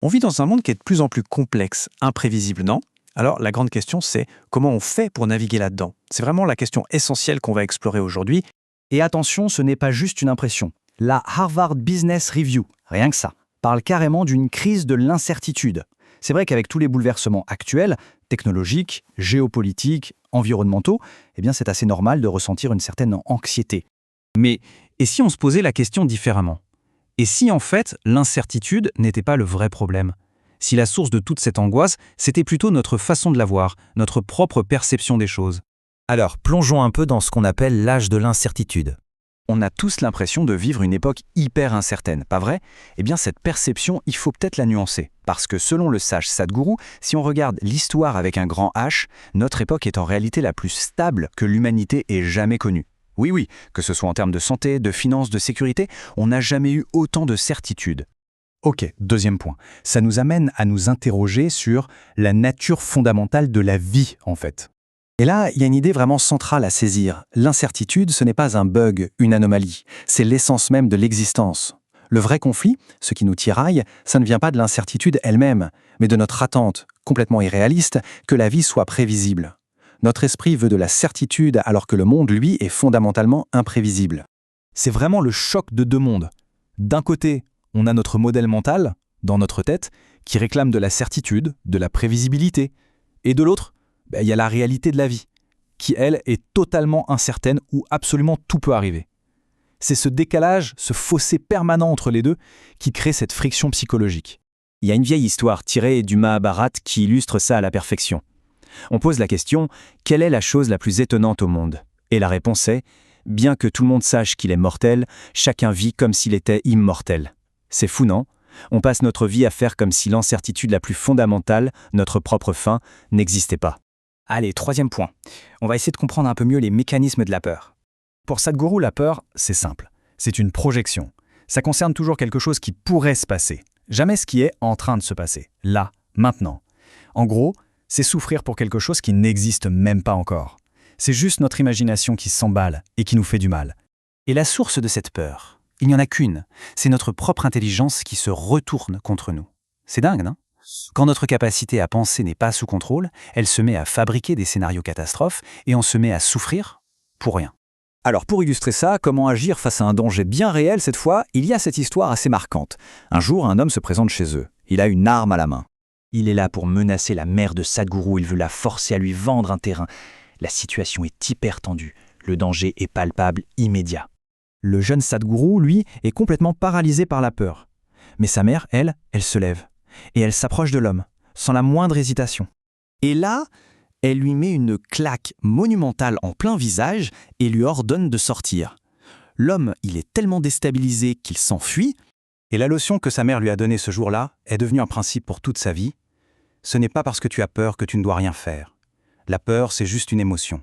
On vit dans un monde qui est de plus en plus complexe, imprévisible, non? Alors la grande question c'est comment on fait pour naviguer là-dedans? C'est vraiment la question essentielle qu'on va explorer aujourd'hui. Et attention, ce n'est pas juste une impression. La Harvard Business Review, rien que ça, parle carrément d'une crise de l'incertitude. C'est vrai qu'avec tous les bouleversements actuels, technologiques, géopolitiques, environnementaux, c'est assez normal de ressentir une certaine anxiété. Mais et si on se posait la question différemment? Et si en fait, l'incertitude n'était pas le vrai problème? Si la source de toute cette angoisse, c'était plutôt notre façon de la voir, notre propre perception des choses? Alors, plongeons un peu dans ce qu'on appelle l'âge de l'incertitude. On a tous l'impression de vivre une époque hyper incertaine, pas vrai? Cette perception, il faut peut-être la nuancer. Parce que selon le sage Sadhguru, si on regarde l'histoire avec un grand H, notre époque est en réalité la plus stable que l'humanité ait jamais connue. Oui, que ce soit en termes de santé, de finances, de sécurité, on n'a jamais eu autant de certitude. Ok, deuxième point. Ça nous amène à nous interroger sur la nature fondamentale de la vie, en fait. Et là, il y a une idée vraiment centrale à saisir. L'incertitude, ce n'est pas un bug, une anomalie. C'est l'essence même de l'existence. Le vrai conflit, ce qui nous tiraille, ça ne vient pas de l'incertitude elle-même, mais de notre attente, complètement irréaliste, que la vie soit prévisible. Notre esprit veut de la certitude alors que le monde, lui, est fondamentalement imprévisible. C'est vraiment le choc de deux mondes. D'un côté, on a notre modèle mental, dans notre tête, qui réclame de la certitude, de la prévisibilité. Et de l'autre, il y a la réalité de la vie, qui, elle, est totalement incertaine où absolument tout peut arriver. C'est ce décalage, ce fossé permanent entre les deux, qui crée cette friction psychologique. Il y a une vieille histoire tirée du Mahabharata qui illustre ça à la perfection. On pose la question, quelle est la chose la plus étonnante au monde? Et la réponse est, bien que tout le monde sache qu'il est mortel, chacun vit comme s'il était immortel. C'est fou, non? On passe notre vie à faire comme si l'incertitude la plus fondamentale, notre propre fin, n'existait pas. Allez, troisième point. On va essayer de comprendre un peu mieux les mécanismes de la peur. Pour Sadhguru, la peur, c'est simple. C'est une projection. Ça concerne toujours quelque chose qui pourrait se passer. Jamais ce qui est en train de se passer. Là, maintenant. En gros, c'est souffrir pour quelque chose qui n'existe même pas encore. C'est juste notre imagination qui s'emballe et qui nous fait du mal. Et la source de cette peur, il n'y en a qu'une. C'est notre propre intelligence qui se retourne contre nous. C'est dingue, non? Quand notre capacité à penser n'est pas sous contrôle, elle se met à fabriquer des scénarios catastrophes et on se met à souffrir pour rien. Alors pour illustrer ça, comment agir face à un danger bien réel cette fois, il y a cette histoire assez marquante. Un jour, un homme se présente chez eux. Il a une arme à la main. Il est là pour menacer la mère de Sadhguru, il veut la forcer à lui vendre un terrain. La situation est hyper tendue, le danger est palpable, immédiat. Le jeune Sadhguru, lui, est complètement paralysé par la peur. Mais sa mère, elle se lève. Et elle s'approche de l'homme, sans la moindre hésitation. Et là, elle lui met une claque monumentale en plein visage et lui ordonne de sortir. L'homme, il est tellement déstabilisé qu'il s'enfuit. Et la leçon que sa mère lui a donnée ce jour-là est devenue un principe pour toute sa vie. Ce n'est pas parce que tu as peur que tu ne dois rien faire. La peur, c'est juste une émotion.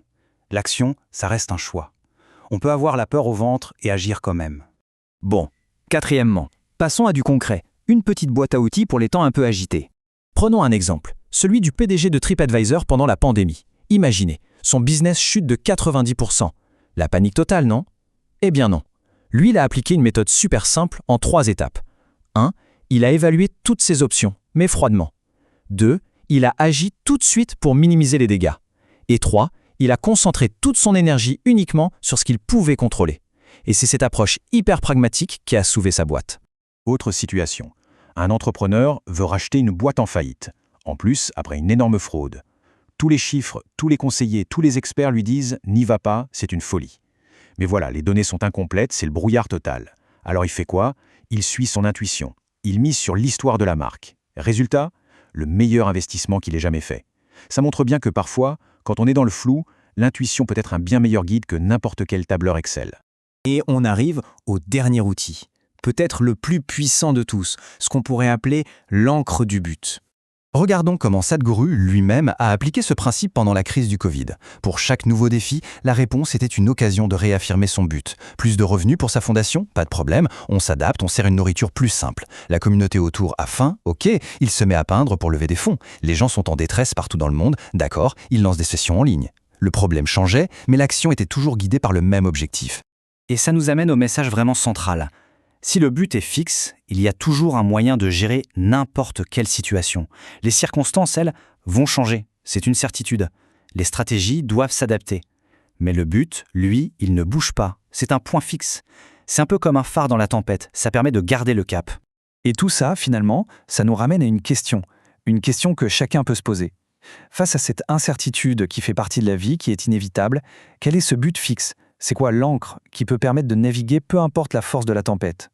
L'action, ça reste un choix. On peut avoir la peur au ventre et agir quand même. Bon, quatrièmement, passons à du concret. Une petite boîte à outils pour les temps un peu agités. Prenons un exemple, celui du PDG de TripAdvisor pendant la pandémie. Imaginez, son business chute de 90%. La panique totale, non? Eh bien non. Lui, il a appliqué une méthode super simple en 3 étapes. 1. Il a évalué toutes ses options, mais froidement. 2. Il a agi tout de suite pour minimiser les dégâts. Et 3. Il a concentré toute son énergie uniquement sur ce qu'il pouvait contrôler. Et c'est cette approche hyper pragmatique qui a sauvé sa boîte. Autre situation. Un entrepreneur veut racheter une boîte en faillite. En plus, après une énorme fraude. Tous les chiffres, tous les conseillers, tous les experts lui disent « n'y va pas, c'est une folie ». Mais voilà, les données sont incomplètes, c'est le brouillard total. Alors il fait quoi? Il suit son intuition. Il mise sur l'histoire de la marque. Résultat? Le meilleur investissement qu'il ait jamais fait. Ça montre bien que parfois, quand on est dans le flou, l'intuition peut être un bien meilleur guide que n'importe quel tableur Excel. Et on arrive au dernier outil. Peut-être le plus puissant de tous, ce qu'on pourrait appeler l'encre du but. Regardons comment Sadhguru lui-même a appliqué ce principe pendant la crise du Covid. Pour chaque nouveau défi, la réponse était une occasion de réaffirmer son but. Plus de revenus pour sa fondation? Pas de problème, on s'adapte, on sert une nourriture plus simple. La communauté autour a faim? Ok, il se met à peindre pour lever des fonds. Les gens sont en détresse partout dans le monde? D'accord, il lance des sessions en ligne. Le problème changeait, mais l'action était toujours guidée par le même objectif. Et ça nous amène au message vraiment central. Si le but est fixe, il y a toujours un moyen de gérer n'importe quelle situation. Les circonstances, elles, vont changer, c'est une certitude. Les stratégies doivent s'adapter. Mais le but, lui, il ne bouge pas, c'est un point fixe. C'est un peu comme un phare dans la tempête, ça permet de garder le cap. Et tout ça, finalement, ça nous ramène à une question que chacun peut se poser. Face à cette incertitude qui fait partie de la vie, qui est inévitable, quel est ce but fixe? C'est quoi l'ancre qui peut permettre de naviguer peu importe la force de la tempête?